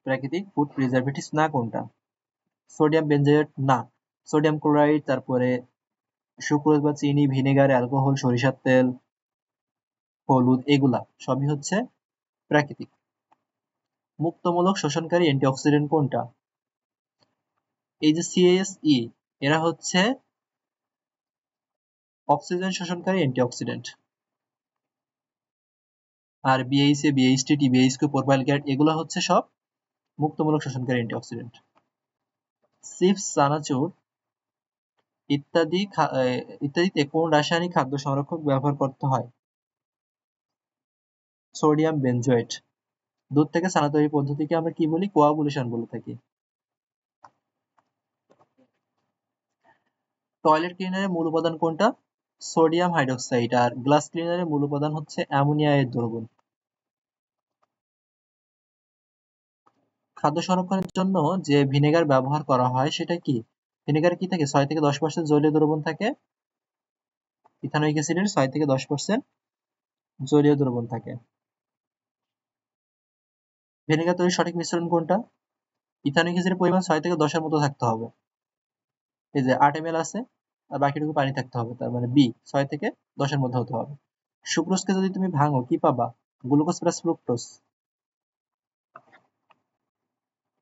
[SPEAKER 1] প্রাকৃতিক ফুড প্রিজারভেটিভস না কোনটা? সোডিয়াম বেনজোয়েট না, সোডিয়াম ক্লোরাইড, তারপরে সুক্রোজ বা চিনি, ভিনেগার, অ্যালকোহল, সরিষার তেল, হলুদ, এগুলা সবই হচ্ছে প্রাকৃতিক। মুক্তমূলক শোষণকারী অ্যান্টিঅক্সিডেন্ট কোনটা? এই যে CASE, এরা হচ্ছে অক্সিজেন শোষণকারী অ্যান্টিঅক্সিডেন্ট। আর BHA, BHTT, BHQ, প্রোপাইলকেট, এগুলো হচ্ছে সব মুক্তমূলক শোষণকারী অ্যান্টিঅক্সিডেন্ট। চিপস, চানাচুর ইত্যাদিতে কোন রাসায়নিক খাদ্য সংরক্ষক ব্যবহার করতে হয়? Sodium benzoate. দুধ থেকে ছানা তৈরির পদ্ধতিকে আমরা কি বলি? কোয়াগুলেশন বলে থাকি। টয়লেট ক্লিনারের মূল উপাদান কোনটা? Sodium hydroxide. আর গ্লাস ক্লিনারের মূল উপাদান হচ্ছে অ্যামোনিয়া এর দ্রবণ। খাদ্য সংরক্ষণের জন্য যে ভিনেগার ব্যবহার করা হয় সেটা কি? ভিনেগারে কি থাকে? 6 থেকে 10% জলীয় দ্রবণ থাকে। ইথানোয়িক অ্যাসিডের 6 থেকে 10% জলীয় দ্রবণ থাকে। ভিনেগার তৈরির সঠিক মিশ্রণ কোনটা? ইথানোয়িক অ্যাসিডের পরিমাণ 6 থেকে 10 এর মতো থাকতে হবে। এই যে 8 ml আছে আর বাকিটুকু পানি থাকতে হবে, তার মানে বি 6 থেকে 10 এর মধ্যে হতে হবে। সুক্রোজকে যদি তুমি ভাঙো কি পাবা? Glucose plus fructose.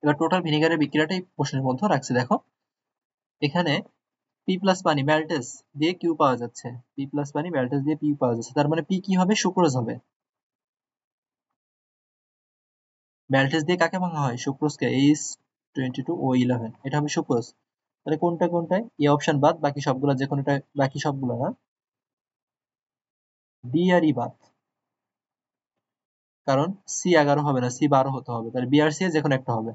[SPEAKER 1] এবার টোটাল ভিনেগারের বিক্রিয়াটা এই প্রশ্নের মধ্যে রাখছি, দেখো এখানে পি প্লাস পানি ম্যালটেস দিয়ে কিউ পাওয়া যাচ্ছে, পি প্লাস পানি ম্যালটেস দিয়ে পি পাওয়া যাচ্ছে, তার মানে পি কি হবে? সুক্রোজ হবে। ম্যালটেস দিয়ে কাকে ভাঙা হয়? সুক্রোজকে। H22O11, এটা হবে সুক্রোজ। তাহলে কোনটা কোনটায়? এ অপশন বাদ, বাকি সবগুলো যে কোনোটা, বাকি সবগুলো না, ডি আর ই বাদ, কারণ C11 হবে না, C12 হতে হবে, তাহলে বি আর সি যে কোনো একটা হবে।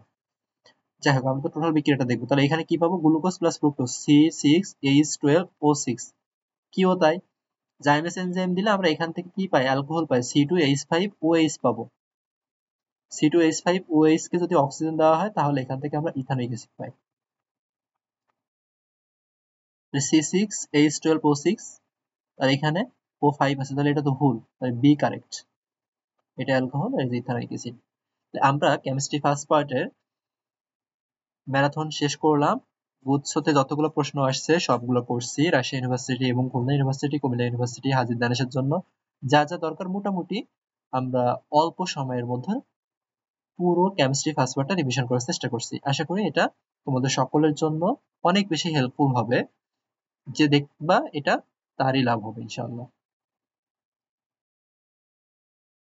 [SPEAKER 1] যাই হোক, আমরা তো টোটাল বিক্রিয়াটা দেখবো। তাহলে এখানে কি পাবো? গ্লুকোজ প্লাস ফ্রুক্টোজ C6H12O6, কিও তাই। জাইমেস এনজাইম দিলে আমরা এখান থেকে কি পাই? অ্যালকোহল পাই, C2H5OH পাবো। C2H5OH কে যদি অক্সিজেন দেওয়া হয় তাহলে এখান থেকে আমরা ইথানোয়িক অ্যাসিড পাই। C6H12O6, আর এখানে O5 আছে, তাহলে এটা তো ভুল, তাহলে বি কারেক্ট, এটা অ্যালকোহল আর ইথানোয়িক অ্যাসিড। আমরা কেমিস্ট্রি ফার্স্ট পার্টের ম্যারাথন শেষ করলাম। গুচ্ছতে যতগুলো প্রশ্ন আসছে সবগুলো করছি, রাজশাহী ইউনিভার্সিটি এবং খুলনা ইউনিভার্সিটি, কুমিল্লা ইউনিভার্সিটি, হাজির দানেশের জন্য যা যা দরকার মোটামুটি আমরা অল্প সময়ের মধ্যে পুরো কেমিস্ট্রি ফার্স্ট পার্টটা রিভিশন করার চেষ্টা করছি। আশা করি এটা তোমাদের সকলের জন্য অনেক বেশি হেল্পফুল হবে, যে দেখবা এটা তারই লাভ হবে ইনশাআল্লাহ।